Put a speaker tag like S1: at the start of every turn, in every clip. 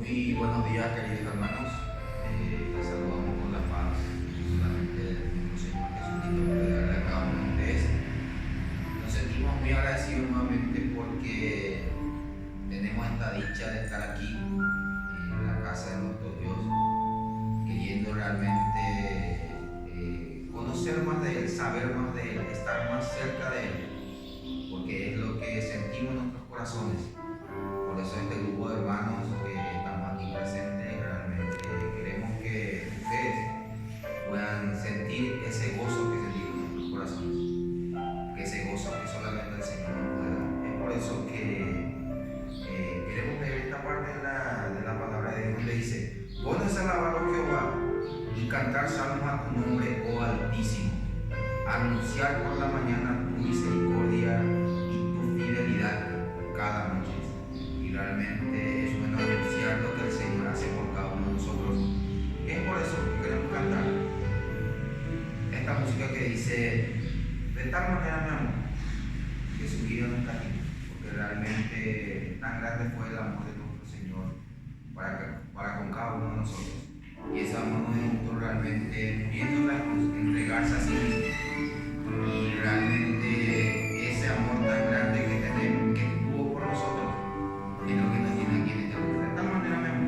S1: Muy buenos días, queridos hermanos. Les saludamos con la paz, solamente del mismo Señor Jesucristo puede darle a cada uno de ustedes. Nos sentimos muy agradecidos nuevamente porque tenemos esta dicha de estar aquí en la casa de nuestro Dios, queriendo realmente conocer más de Él, saber más de Él, estar más cerca de Él, porque es lo que sentimos en nuestros corazones. Por eso este grupo de hermanos que estamos aquí presentes, realmente queremos que ustedes puedan sentir ese gozo que sentimos en nuestros corazones, que ese gozo que solamente el Señor nos puede dar. Es por eso que queremos leer esta parte de la palabra de Dios donde dice: bueno es alabar a Jehová y cantar salmos a tu nombre, oh Altísimo, anunciar por la mañana tu misericordia y tu fidelidad cada noche. Y realmente es bueno anunciar lo que el Señor hace por cada uno de nosotros. Es por eso que queremos cantar esta música que dice: de tal manera mi amor, que su vida no está aquí, porque realmente tan grande fue el amor de nuestro Señor para con cada uno de nosotros. Y ese amor nos demostró realmente viéndola entregarse a sí mismo. Y realmente ese amor tan grande que tenemos, que tuvo por nosotros, es lo que nos tiene aquí en esta vida. De tal manera mi amor.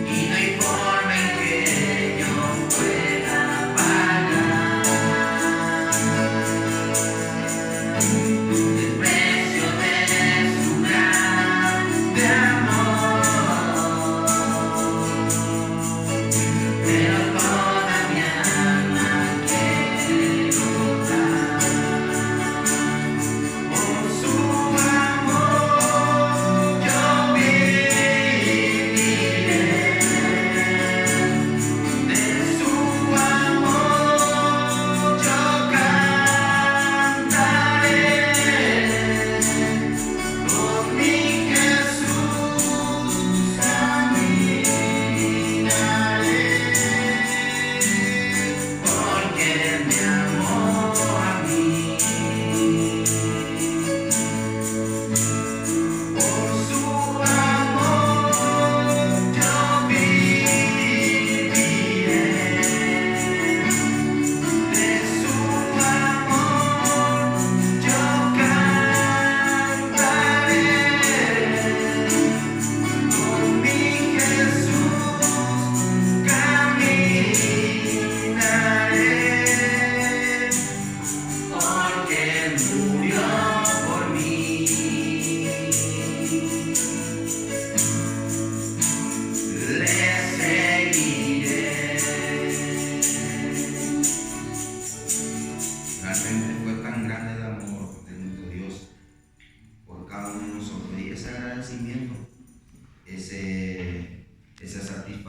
S1: Y no hay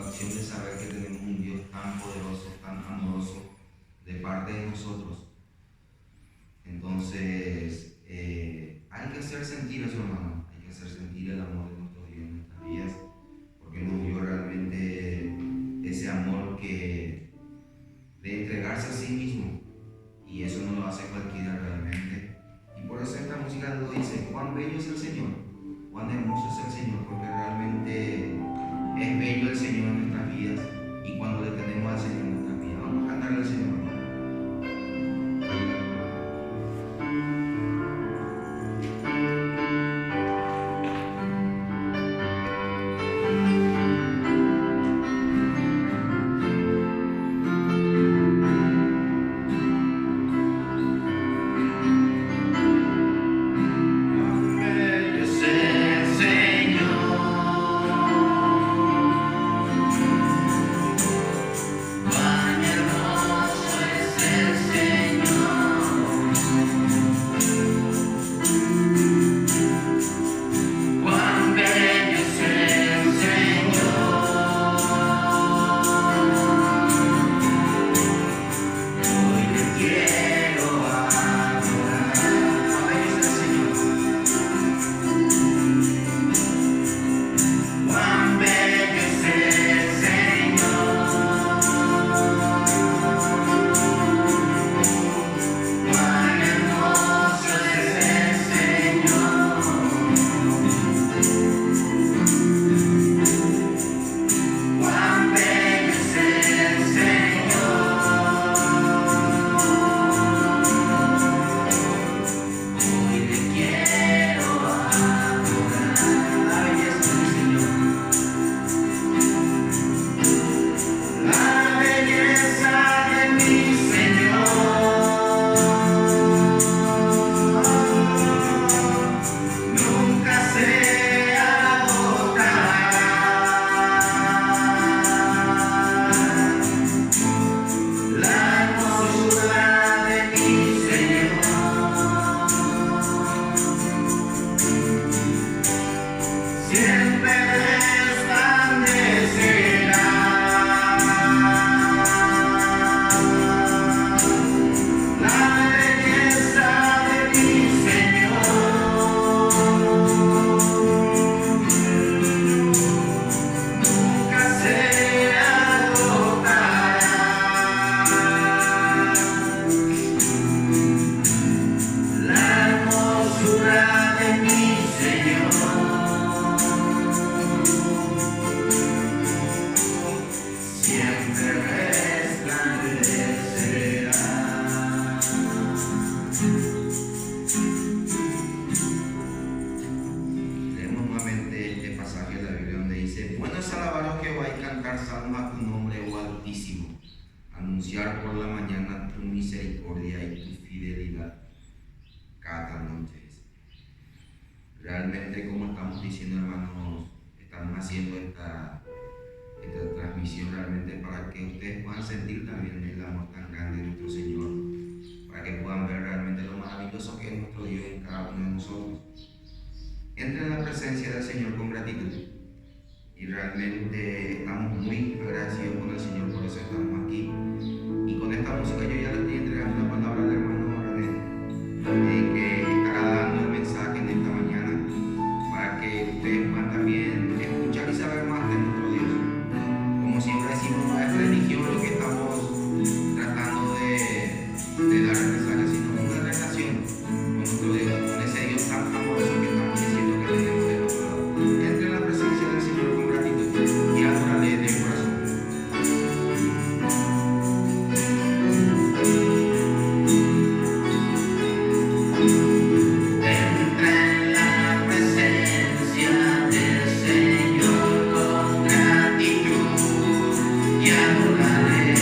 S1: satisfacción de saber que tenemos un Dios tan poderoso, tan amoroso de parte de nosotros. Entonces, hay que hacer sentir eso, hermano. Hay que hacer sentir el amor de nuestro Dios en nuestras vidas, porque nos dio realmente ese amor que de entregarse a sí mismo, y eso no lo hace cualquiera realmente. Y por eso esta música lo dice: cuán bello es el Señor, cuán hermoso es el Señor, porque realmente es bello el Señor en nuestras vidas, y cuando le tenemos al Señor en nuestras vidas. Vamos a cantarle al Señor, hermano. Anunciar por la mañana tu misericordia y tu fidelidad cada noche. Realmente, como estamos diciendo, hermanos, estamos haciendo esta transmisión realmente para que ustedes puedan sentir también el amor tan grande de nuestro Señor, para que puedan ver realmente lo maravilloso que es nuestro Dios en cada uno de nosotros. Entren en la presencia del Señor con gratitud, y realmente estamos muy agradecidos con el Señor, por eso estamos aquí. Y con esta música yo ya le estoy entregando la palabra al hermano René, que estará dando el mensaje en esta mañana, para que ustedes puedan también escuchar y saber más de nuestro Dios. Como siempre decimos, no es religión lo que estamos tratando de dar el mensaje, sino una relación con nuestro Dios, con ese Dios tan amoroso que estamos diciendo que tenemos de nuestro lado. Entre en la presencia del Señor con gratitud y adórale de corazón. Y adórale.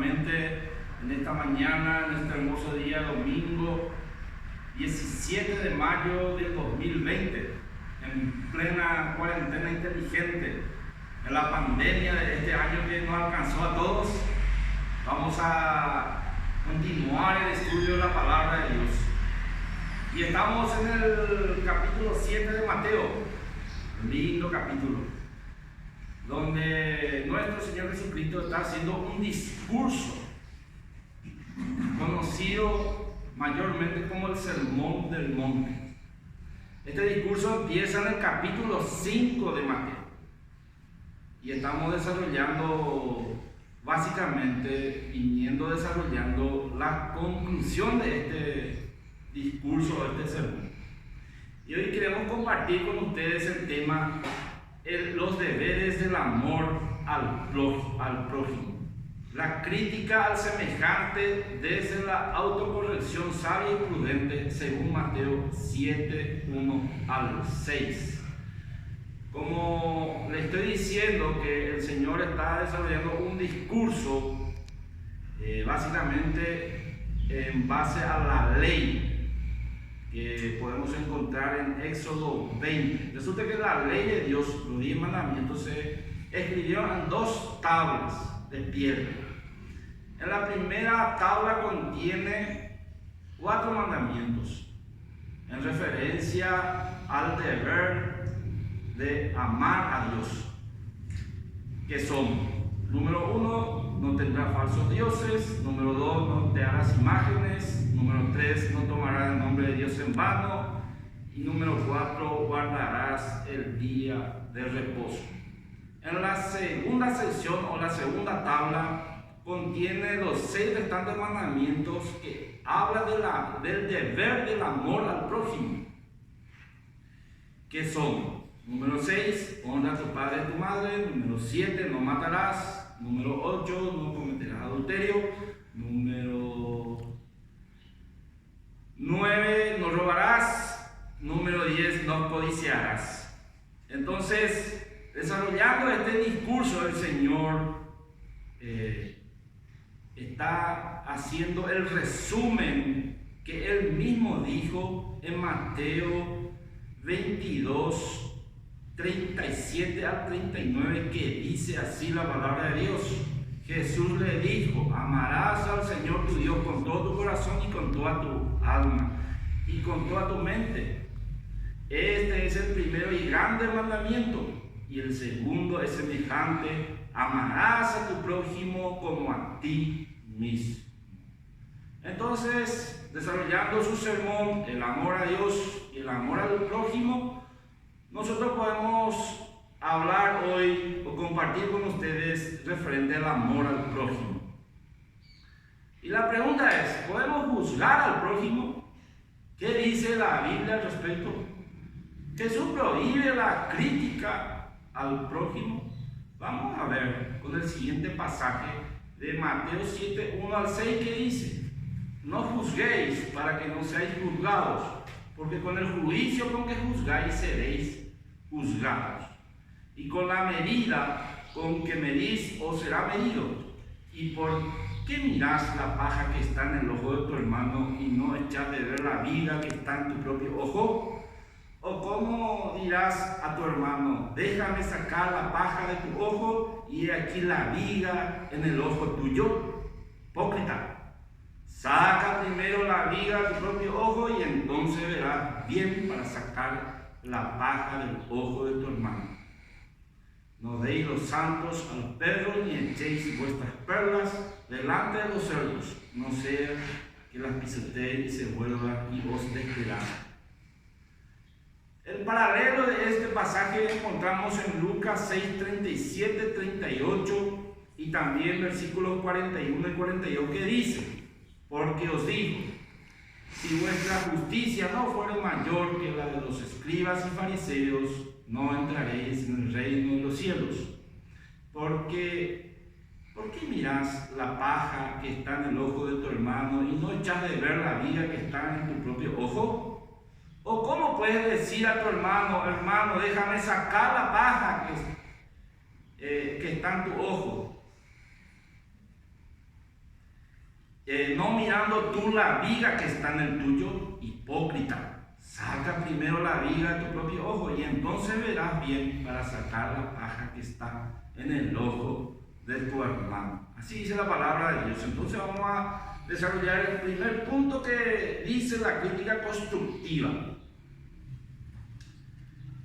S2: nuevamente en esta mañana, en este hermoso día, domingo 17 de mayo del 2020, en plena cuarentena inteligente, en la pandemia de este año que nos alcanzó a todos. Vamos a continuar el estudio de la palabra de Dios. Y estamos en el capítulo 7 de Mateo, un lindo capítulo, donde nuestro Señor Jesucristo está haciendo un discurso conocido mayormente como el Sermón del Monte. Este discurso empieza en el capítulo 5 de Mateo y estamos desarrollando, básicamente, viniendo desarrollando la conclusión de este discurso, de este sermón. Y hoy queremos compartir con ustedes el tema, los deberes del amor al prójimo. La crítica al semejante desde la autocorrección sabia y prudente, según Mateo 7, 1 al 6. Como le estoy diciendo que el Señor está desarrollando un discurso básicamente en base a la ley que podemos encontrar en Éxodo 20. Resulta que la ley de Dios, los 10 mandamientos, se escribieron en 2 tablas de piedra. En la primera tabla contiene 4 mandamientos en referencia al deber de amar a Dios, que son: número 1, no tendrás falsos dioses; número 2, no te harás imágenes; número 3, no tomarás el nombre de Dios en vano; y número 4, guardarás el día de reposo. En la segunda sección o la segunda tabla contiene los 6 restantes mandamientos que hablan del deber del amor al prójimo, que son: número 6, honra a tu padre y a tu madre; número 7, no matarás; número 8, no cometerás adulterio; número 9, no robarás; número 10, no codiciarás. Entonces, desarrollando este discurso, el Señor está haciendo el resumen que Él mismo dijo en Mateo 22, 37 al 39, que dice así la palabra de Dios. Jesús le dijo: amarás al Señor tu Dios con todo tu corazón y con toda tu alma y con toda tu mente. Este es el primero y grande mandamiento, y el segundo es semejante: amarás a tu prójimo como a ti mismo. Entonces, desarrollando su sermón, el amor a Dios y el amor al prójimo, nosotros podemos hablar hoy o compartir con ustedes referente al amor al prójimo. Y la pregunta es: ¿podemos juzgar al prójimo? ¿Qué dice la Biblia al respecto? ¿Jesús prohíbe la crítica al prójimo? Vamos a ver con el siguiente pasaje de Mateo 7, 1 al 6, que dice: no juzguéis para que no seáis juzgados, porque con el juicio con que juzgáis seréis juzgados, y con la medida con que medís os será medido. ¿Y por qué mirás la paja que está en el ojo de tu hermano y no echas de ver la viga que está en tu propio ojo? ¿O cómo dirás a tu hermano: déjame sacar la paja de tu ojo, y he aquí la viga en el ojo tuyo? Hipócrita, saca primero la viga de tu propio ojo, y entonces verás bien para sacar la paja del ojo de tu hermano. No deis los santos a los perros, ni echéis vuestras perlas delante de los cerdos, no sea que las pisoteen y se vuelvan y os despedacen. El paralelo de este pasaje lo encontramos en Lucas 6, 37, 38 y también versículos 41 y 42, que dice: porque os digo, si vuestra justicia no fuera mayor que la de los escribas y fariseos, no entraréis en el reino de los cielos. ¿Por qué mirás la paja que está en el ojo de tu hermano y no echas de ver la viga que está en tu propio ojo? ¿O cómo puedes decir a tu hermano: hermano, déjame sacar la paja que está en tu ojo, no mirando tú la viga que está en el tuyo, hipócrita. Saca primero la viga de tu propio ojo y entonces verás bien para sacar la paja que está en el ojo de tu hermano. Así dice la palabra de Dios. Entonces vamos a desarrollar el primer punto que dice la crítica constructiva.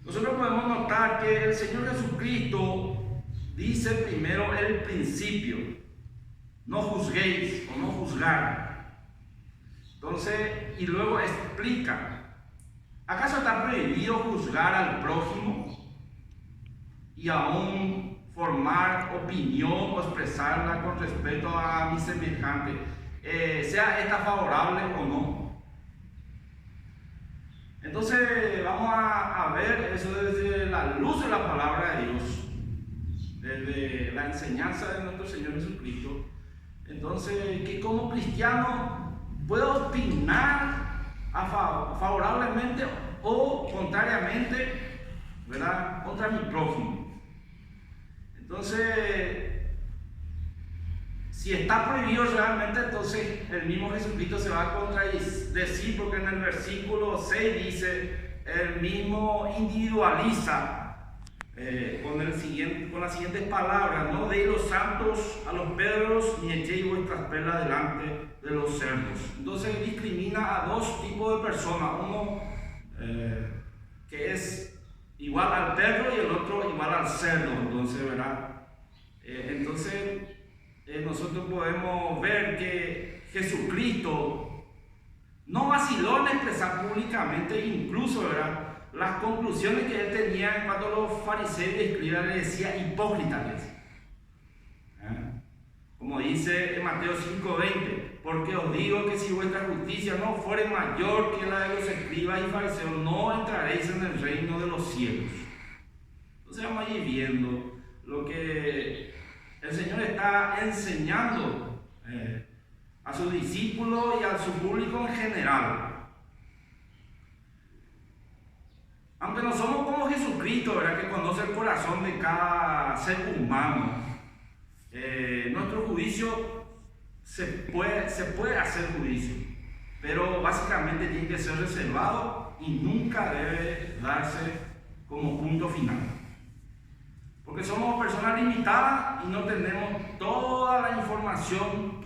S2: Nosotros podemos notar que el Señor Jesucristo dice primero el principio: no juzguéis o no juzgar. Entonces, y luego explica: ¿acaso está prohibido juzgar al prójimo y aún formar opinión o expresarla con respecto a mi semejante, sea esta favorable o no? Entonces vamos a ver eso desde la luz de la palabra de Dios, desde la enseñanza de nuestro Señor Jesucristo. Entonces, que como cristiano puedo opinar favorablemente o contrariamente, ¿verdad?, contra mi prójimo. Entonces, si está prohibido realmente, entonces el mismo Jesucristo se va a contradecir, porque en el versículo 6 dice, él mismo individualiza con las siguientes palabras: no deis los santos a los perros, ni echéis vuestras perlas delante de los cerdos. Entonces discrimina a dos tipos de personas: uno que es igual al perro y el otro igual al cerdo. Entonces, ¿verdad? Nosotros podemos ver que Jesucristo no vaciló en expresar públicamente, incluso, ¿verdad?, las conclusiones que él tenía en cuanto a los fariseos y escribas. Le decía hipócritas. Como dice en Mateo 5:20: porque os digo que si vuestra justicia no fuere mayor que la de los escribas y fariseos, no entraréis en el reino de los cielos. Entonces vamos a ir viendo lo que el Señor está enseñando a sus discípulos y a su público en general. Aunque no somos como Jesucristo, ¿verdad?, que conoce el corazón de cada ser humano, nuestro juicio se puede hacer juicio, pero básicamente tiene que ser reservado y nunca debe darse como punto final, porque somos personas limitadas y no tenemos toda la información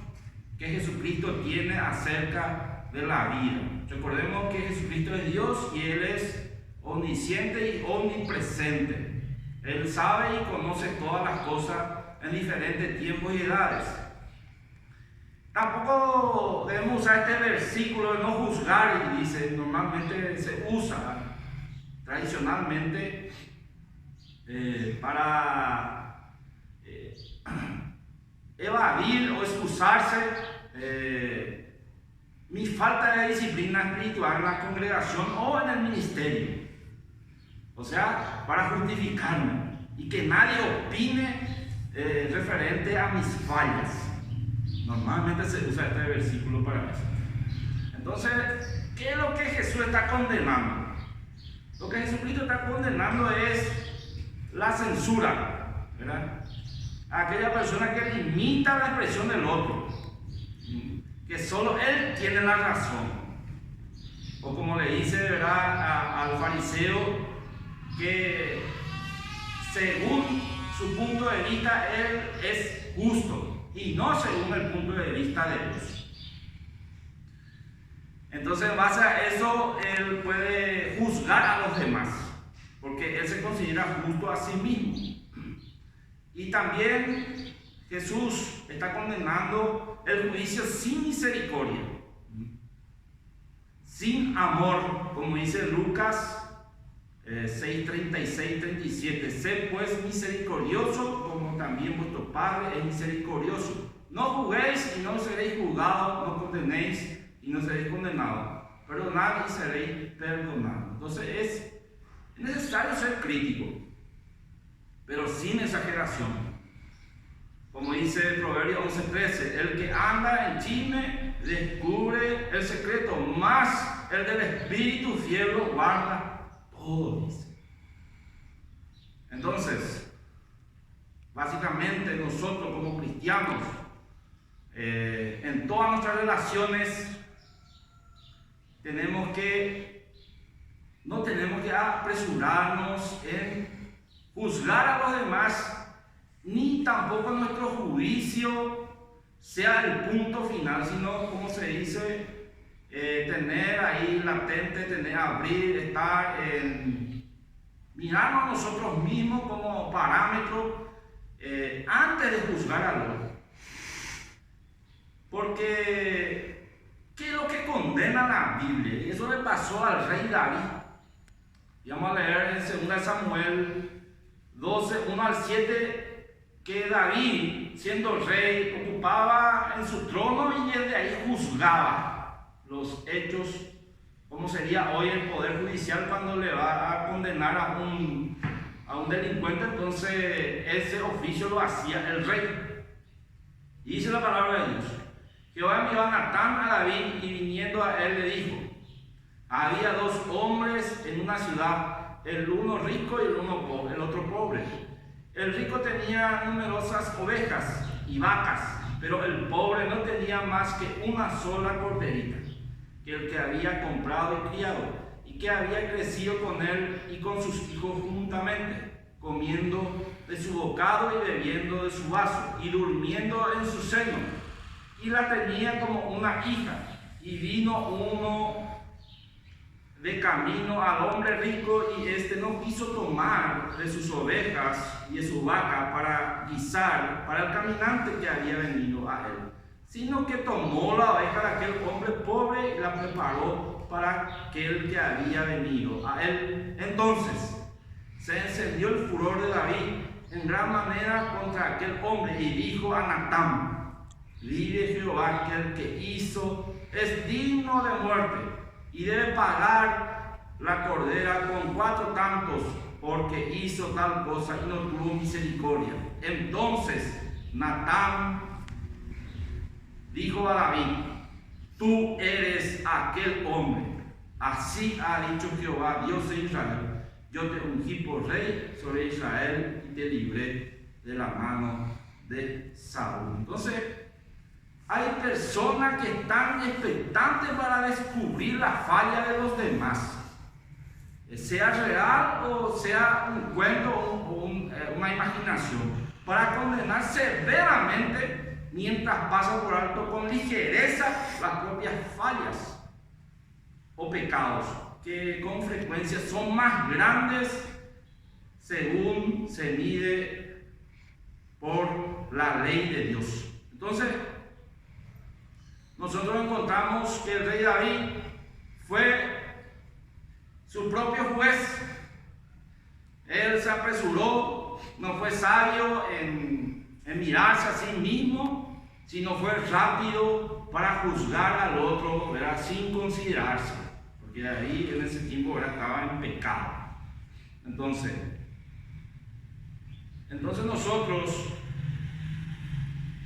S2: que Jesucristo tiene acerca de la vida. Recordemos que Jesucristo es Dios y Él es omnisciente y omnipresente. Él sabe y conoce todas las cosas en diferentes tiempos y edades. Tampoco debemos usar este versículo de no juzgar, y dice, normalmente se usa tradicionalmente para evadir o excusarse mi falta de disciplina espiritual en la congregación o en el ministerio. O sea, para justificarme y que nadie opine referente a mis fallas. Normalmente se usa este versículo para eso. Entonces, ¿qué es lo que Jesús está condenando? Lo que Jesucristo está condenando es la censura, ¿verdad? Aquella persona que limita la expresión del otro, que solo él tiene la razón. O como le dice, ¿verdad?, al fariseo, que según su punto de vista él es justo y no según el punto de vista de Dios. Entonces, en base a eso, él puede juzgar a los demás, porque él se considera justo a sí mismo. Y también Jesús está condenando el juicio sin misericordia, sin amor, como dice Lucas 6:36-37. Sed pues misericordioso, como también vuestro Padre es misericordioso. No juzguéis y no seréis juzgados, no condenéis y no seréis condenados. Perdonad y seréis perdonados. Entonces es necesario ser crítico, pero sin exageración. Como dice Proverbios 11:13, el que anda en chisme descubre el secreto, mas el del espíritu fiel lo guarda todo, dice. Entonces, básicamente nosotros como cristianos En todas nuestras relaciones no tenemos que apresurarnos en juzgar a los demás, ni tampoco nuestro juicio sea el punto final, sino, como se dice, tener ahí latente, abrir, estar en mirarnos a nosotros mismos como parámetro antes de juzgar al otro. Porque, ¿qué es lo que condena la Biblia? Y eso le pasó al rey David. Y vamos a leer en 2 Samuel 12, 1 al 7, que David, siendo rey, ocupaba en su trono y desde ahí juzgaba los hechos, como sería hoy el Poder Judicial cuando le va a condenar a un delincuente. Entonces ese oficio lo hacía el rey. Y dice la palabra de Dios: Jehová envió a Natán a David, y viniendo a él le dijo: había dos hombres en una ciudad, el uno rico y el otro pobre. El rico tenía numerosas ovejas y vacas, pero el pobre no tenía más que una sola corderita, que el que había comprado y criado, y que había crecido con él y con sus hijos juntamente, comiendo de su bocado y bebiendo de su vaso, y durmiendo en su seno, y la tenía como una hija. Y vino uno de camino al hombre rico, y éste no quiso tomar de sus ovejas y de su vaca para guisar para el caminante que había venido a él, sino que tomó la oveja de aquel hombre pobre y la preparó para aquel que había venido a él. Entonces se encendió el furor de David en gran manera contra aquel hombre, y dijo a Natán: vive Jehová, que el que hizo es digno de muerte, y debe pagar la cordera con 4 tantos, porque hizo tal cosa y no tuvo misericordia. Entonces Natán dijo a David: tú eres aquel hombre. Así ha dicho Jehová, Dios de Israel: yo te ungí por rey sobre Israel y te libré de la mano de Saúl. Entonces, hay personas que están expectantes para descubrir la falla de los demás, sea real o sea un cuento o una imaginación, para condenar severamente, mientras pasa por alto con ligereza las propias fallas o pecados, que con frecuencia son más grandes según se mide por la ley de Dios. Entonces, nosotros encontramos que el rey David fue su propio juez. Él se apresuró, no fue sabio en mirarse a sí mismo, sino fue rápido para juzgar al otro, ¿verdad?, sin considerarse, porque ahí en ese tiempo, ¿verdad?, estaba en pecado. Entonces nosotros,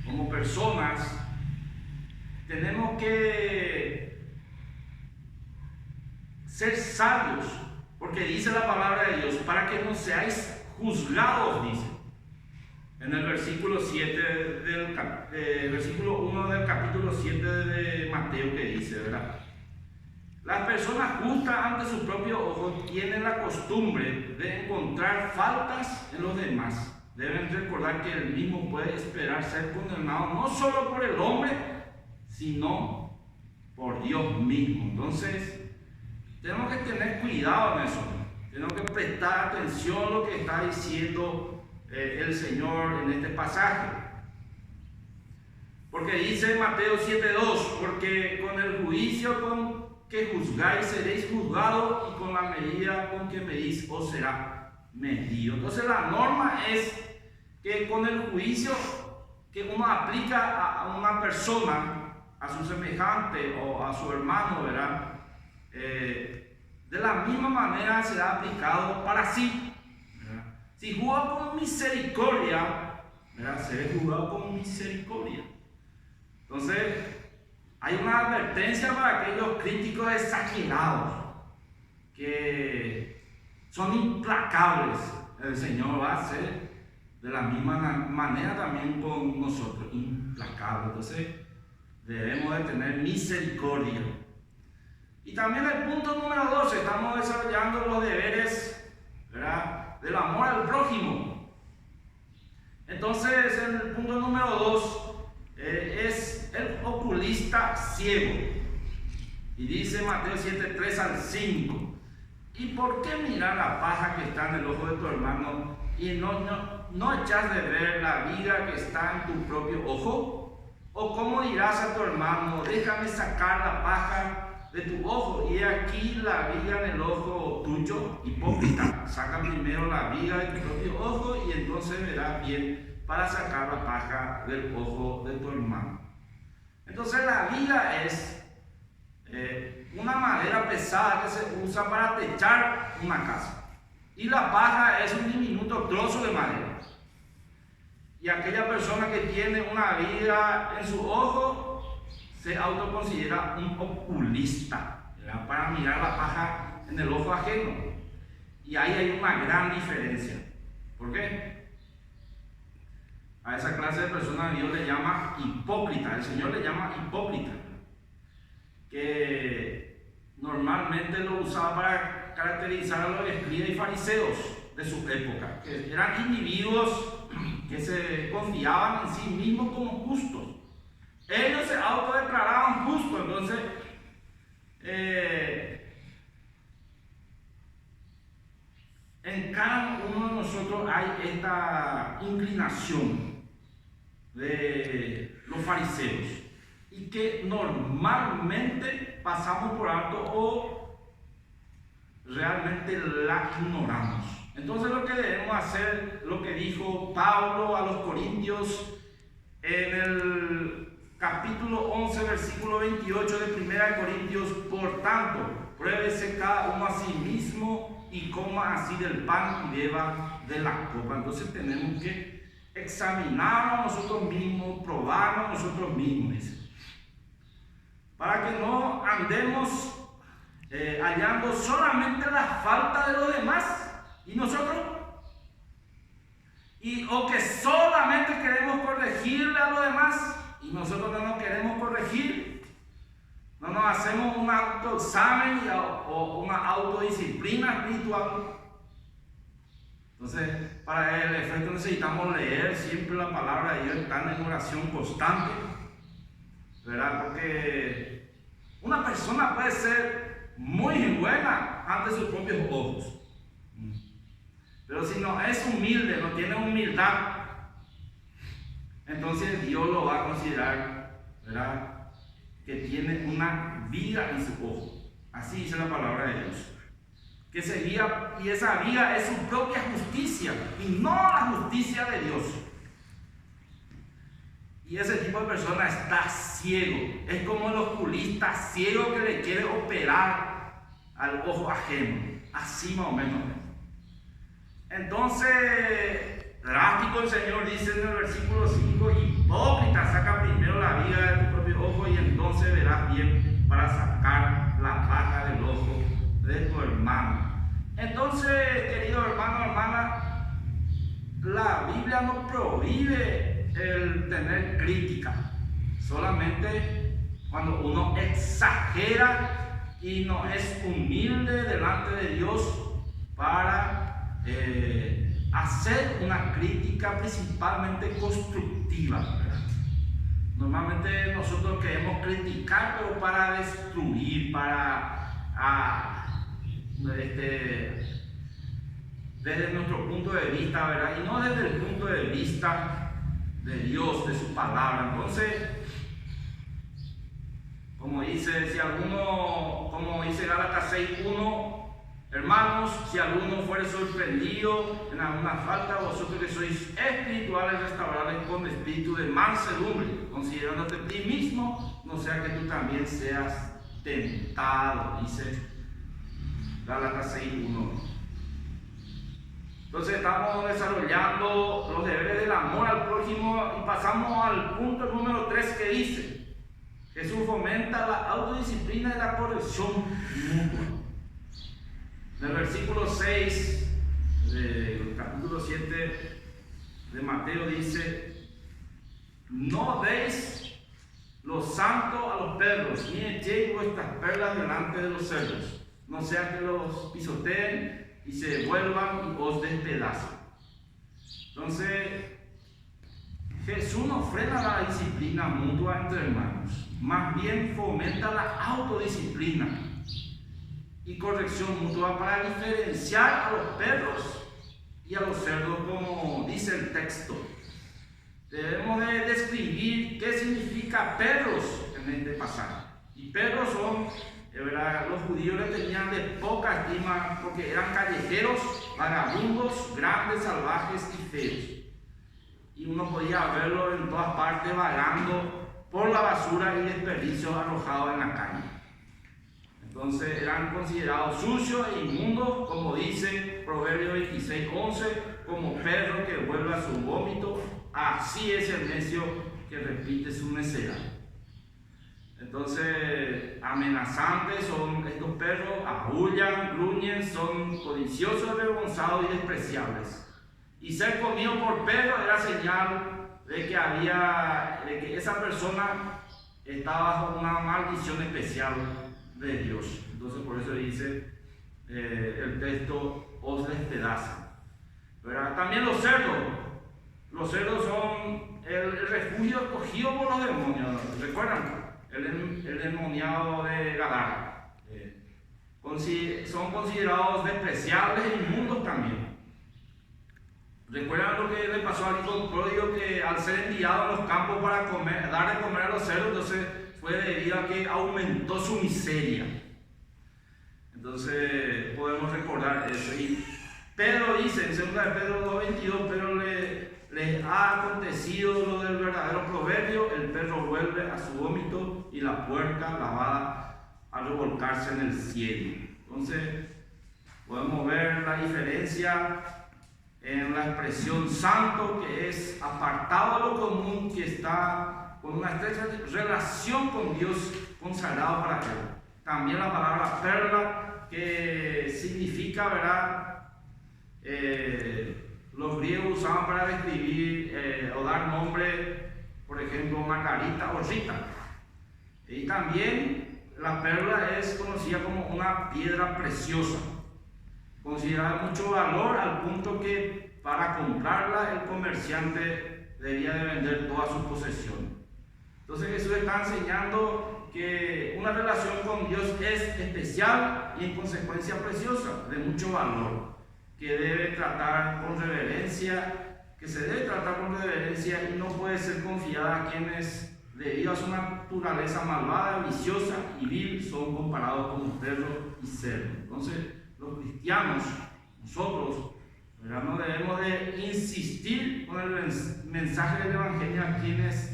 S2: como personas, tenemos que ser sabios, porque dice la palabra de Dios: para que no seáis juzgados, dice en el versículo 7 versículo 1 del capítulo 7 de Mateo, que dice, ¿verdad? Las personas justas ante su propio ojo tienen la costumbre de encontrar faltas en los demás. Deben recordar que el mismo puede esperar ser condenado no solo por el hombre, sino por Dios mismo. Entonces, tenemos que tener cuidado en eso. Tenemos que prestar atención a lo que está diciendo el Señor en este pasaje. Porque dice Mateo 7:2: porque con el juicio con que juzgáis seréis juzgados, y con la medida con que medís os será medido. Entonces, la norma es que con el juicio que uno aplica a una persona, a su semejante o a su hermano, ¿verdad?, de la misma manera será aplicado para sí, ¿verdad? Si juzga con misericordia, ¿verdad?, será juzgado con misericordia. Entonces, hay una advertencia para aquellos críticos exagerados que son implacables. El Señor va a hacer de la misma manera también con nosotros, implacable. Entonces debemos de tener misericordia. Y también el punto número 2, estamos desarrollando los deberes, ¿verdad?, del amor al prójimo. Entonces el punto número 2 es el oculista ciego. Y dice Mateo 7, 3 al 5: ¿y por qué mirar la paja que está en el ojo de tu hermano y no echas de ver la viga que está en tu propio ojo? ¿O cómo dirás a tu hermano, déjame sacar la paja de tu ojo, y aquí la viga en el ojo tuyo? Hipócrita, saca primero la viga de tu propio ojo y entonces verás bien para sacar la paja del ojo de tu hermano. Entonces la viga es una madera pesada que se usa para techar una casa, y la paja es un diminuto trozo de madera. Y aquella persona que tiene una viga en su ojo se autoconsidera un oculista, ¿verdad?, para mirar la paja en el ojo ajeno. Y ahí hay una gran diferencia. ¿Por qué? A esa clase de personas Dios le llama hipócrita, el Señor le llama hipócrita, que normalmente lo usaba para caracterizar a los escribas y fariseos de su época, que eran individuos que se confiaban en sí mismos como justos. Ellos se autodeclaraban justos. Entonces en cada uno de nosotros hay esta inclinación de los fariseos, y que normalmente pasamos por alto o realmente la ignoramos. Entonces lo que debemos hacer, lo que dijo Pablo a los Corintios en el capítulo 11, versículo 28 de 1 Corintios: por tanto, pruébese cada uno a sí mismo y coma así del pan y beba de la copa. Entonces tenemos que examinarnos a nosotros mismos, probarnos a nosotros mismos, dice, para que no andemos hallando solamente la falta de los demás y nosotros, o que solamente queremos corregirle a los demás y nosotros no nos queremos corregir, no nos hacemos un autoexamen o una autodisciplina espiritual. Entonces, para el efecto necesitamos leer siempre la palabra de Dios, estar en oración constante, ¿verdad? Porque una persona puede ser muy buena ante sus propios ojos, pero si no es humilde, no tiene humildad, entonces Dios lo va a considerar, ¿verdad?, que tiene una viga en su ojo. Así dice la palabra de Dios. Que esa viga es su propia justicia y no la justicia de Dios. Y ese tipo de persona está ciego. Es como el oculista ciego que le quiere operar al ojo ajeno. Así más o menos. Entonces, drástico, el Señor dice en el versículo 5: hipócrita, saca primero la viga de tu propio ojo y entonces verás bien para sacar la paja del ojo de tu hermano. Entonces, querido hermano, hermana, la Biblia no prohíbe el tener crítica, solamente cuando uno exagera y no es humilde delante de Dios para hacer una crítica principalmente constructiva, ¿verdad? Normalmente nosotros queremos criticar, pero para destruir, desde nuestro punto de vista, ¿verdad? Y no desde el punto de vista de Dios, de su palabra. Entonces, como dice Gálatas 6:1, hermanos, si alguno fuere sorprendido en alguna falta, vosotros que sois espirituales, restaurarles con espíritu de mansedumbre, considerándote a ti mismo, no sea que tú también seas tentado, dice Gálatas 6:1. Entonces estamos desarrollando los deberes del amor al prójimo y pasamos al punto número 3, que dice: Jesús fomenta la autodisciplina y la corrección mutua. En el versículo 6 del capítulo 7 de Mateo dice: no deis lo santo a los perros, ni echéis vuestras perlas delante de los cerdos, no sea que los pisoteen y se vuelvan y os despedacen. Entonces, Jesús no frena la disciplina mutua entre hermanos, más bien fomenta la autodisciplina y corrección mutua para diferenciar a los perros y a los cerdos, como dice el texto. Debemos de describir qué significa perros en este pasaje. Y perros son, ¿verdad? Los judíos le tenían de poca estima porque eran callejeros, vagabundos, grandes, salvajes y feos. Y uno podía verlo en todas partes vagando por la basura y desperdicios arrojados en la calle. Entonces eran considerados sucios e inmundos, como dice Proverbios 26:11, como perro que vuelve a su vómito, así es el necio que repite su necedad. Entonces, amenazantes son estos perros, aullan, gruñen, son codiciosos, avergonzados y despreciables. Y ser comido por perros era señal de que esa persona estaba bajo una maldición especial de Dios. Entonces, por eso dice el texto: os despedazan. También los cerdos. Los cerdos son el refugio escogido por los demonios. ¿Recuerdan? El endemoniado de Gadara. Son considerados despreciables e inmundos también. ¿Recuerdan lo que le pasó al hijo pródigo, que al ser enviado a los campos para dar de comer a los cerdos, entonces fue debido a que aumentó su miseria? Entonces podemos recordar eso. Y Pedro dice en 2 Pedro 2:22, pero les ha acontecido lo del verdadero proverbio: el perro vuelve a su vómito y la puerca lavada a revolcarse en el cielo. Entonces podemos ver la diferencia en la expresión santo, que es apartado de lo común, que está con una estrecha relación con Dios, consagrado para Él. También la palabra perla, que significa, ¿verdad? Los griegos usaban para describir o dar nombre, por ejemplo, Margarita o Rita. Y también la perla es conocida como una piedra preciosa, considerada de mucho valor, al punto que para comprarla el comerciante debía de vender toda su posesión. Entonces Jesús está enseñando que una relación con Dios es especial y en consecuencia preciosa, de mucho valor, que debe tratar con reverencia, que se debe tratar con reverencia y no puede ser confiada a quienes, debido a su naturaleza malvada, viciosa y vil, son comparados como perros y cerdos. Entonces, los cristianos, nosotros, no debemos de insistir con el mensaje del Evangelio a quienes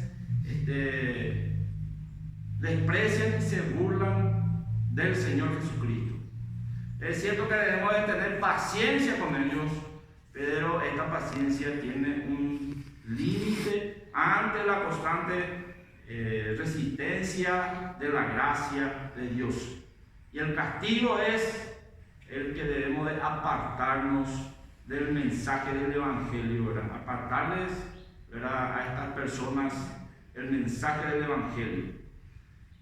S2: desprecian y se burlan del Señor Jesucristo. Es cierto que debemos de tener paciencia con ellos, pero esta paciencia tiene un límite ante la constante resistencia de la gracia de Dios. Y el castigo es el que debemos de apartarnos del mensaje del Evangelio, ¿verdad? Apartarles, ¿verdad?, a estas personas el mensaje del Evangelio.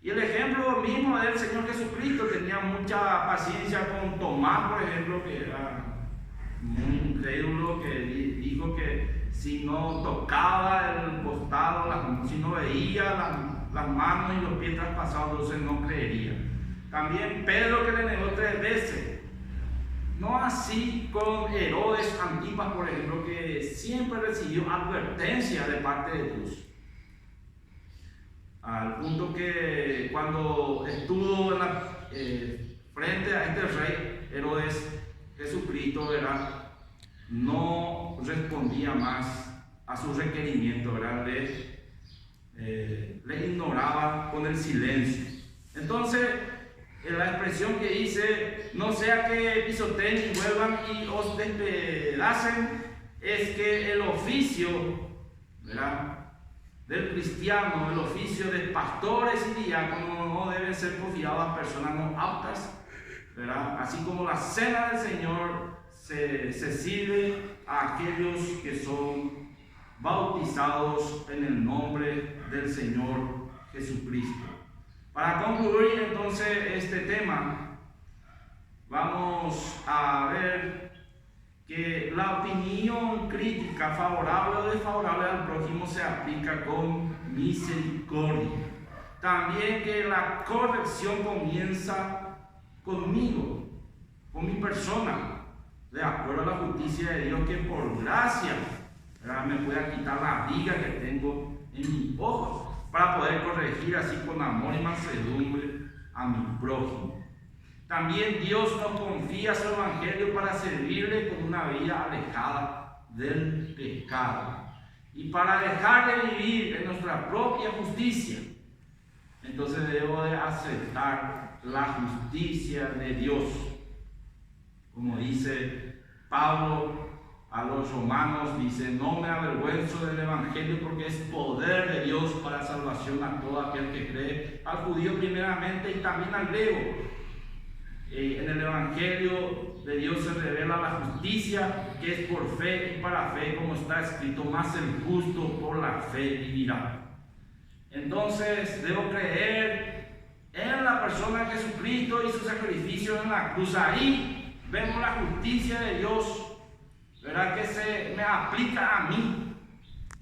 S2: Y el ejemplo mismo del Señor Jesucristo: tenía mucha paciencia con Tomás, por ejemplo, que era muy incrédulo, que dijo que si no tocaba el costado, si no veía las manos y los pies traspasados, entonces no creería. También Pedro, que le negó 3 veces. No así con Herodes Antipas, por ejemplo, que siempre recibió advertencia de parte de Dios. Al punto que cuando estuvo frente a este rey Herodes, Jesucristo, ¿verdad?, no respondía más a su requerimiento, ¿verdad?, le ignoraba con el silencio. Entonces, la expresión que dice: no sea que pisoteen y vuelvan y os despedacen, es que el oficio, ¿verdad?, del cristiano, el oficio de pastores y diáconos, no debe ser confiado a personas no aptas, ¿verdad? Así como la cena del Señor se sirve a aquellos que son bautizados en el nombre del Señor Jesucristo. Para concluir entonces este tema, vamos a ver que la opinión crítica, favorable o desfavorable al prójimo, se aplica con misericordia. También que la corrección comienza conmigo, con mi persona, de acuerdo a la justicia de Dios, que por gracia, ¿verdad?, me pueda quitar la viga que tengo en mi ojo, para poder corregir así con amor y mansedumbre a mi prójimo. También Dios nos confía su evangelio para servirle con una vida alejada del pecado y para dejar de vivir en nuestra propia justicia. Entonces debo de aceptar la justicia de Dios, como dice Pablo a los romanos, dice: no me avergüenzo del evangelio, porque es poder de Dios para salvación a todo aquel que cree, al judío primeramente y también al griego. En el evangelio de Dios se revela la justicia, que es por fe y para fe, como está escrito: más el justo por la fe vivirá. Entonces debo creer en la persona de Jesucristo y su sacrificio en la cruz. Ahí vemos la justicia de Dios, ¿verdad?, que se me aplica a mí,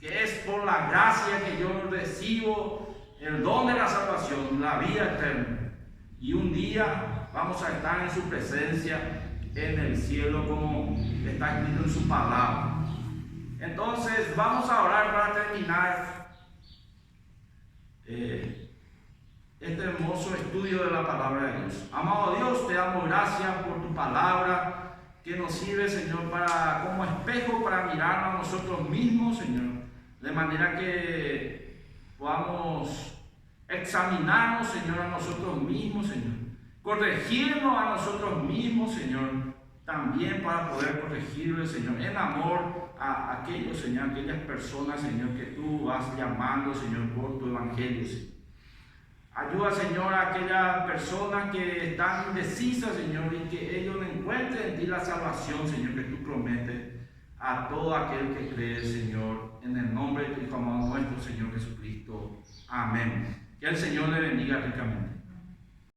S2: que es por la gracia que yo recibo el don de la salvación, la vida eterna. Y un día vamos a estar en su presencia en el cielo, como está escrito en su palabra. Entonces vamos a orar para terminar este hermoso estudio de la palabra de Dios. Amado Dios, te damos gracias por tu palabra, que nos sirve, Señor, como espejo para mirarnos a nosotros mismos, Señor, de manera que podamos examinarnos, Señor, a nosotros mismos, Señor, corregirnos a nosotros mismos, Señor, también para poder corregirle, Señor, en amor a aquellos, Señor, aquellas personas, Señor, que tú vas llamando, Señor, por tu evangelio, Señor. Ayuda, Señor, a aquellas personas que están indecisas, Señor, y que ellos encuentren en ti la salvación, Señor, que tú prometes a todo aquel que cree, Señor, en el nombre de tu Hijo amado nuestro, Señor Jesucristo. Amén. Que el Señor le bendiga ricamente.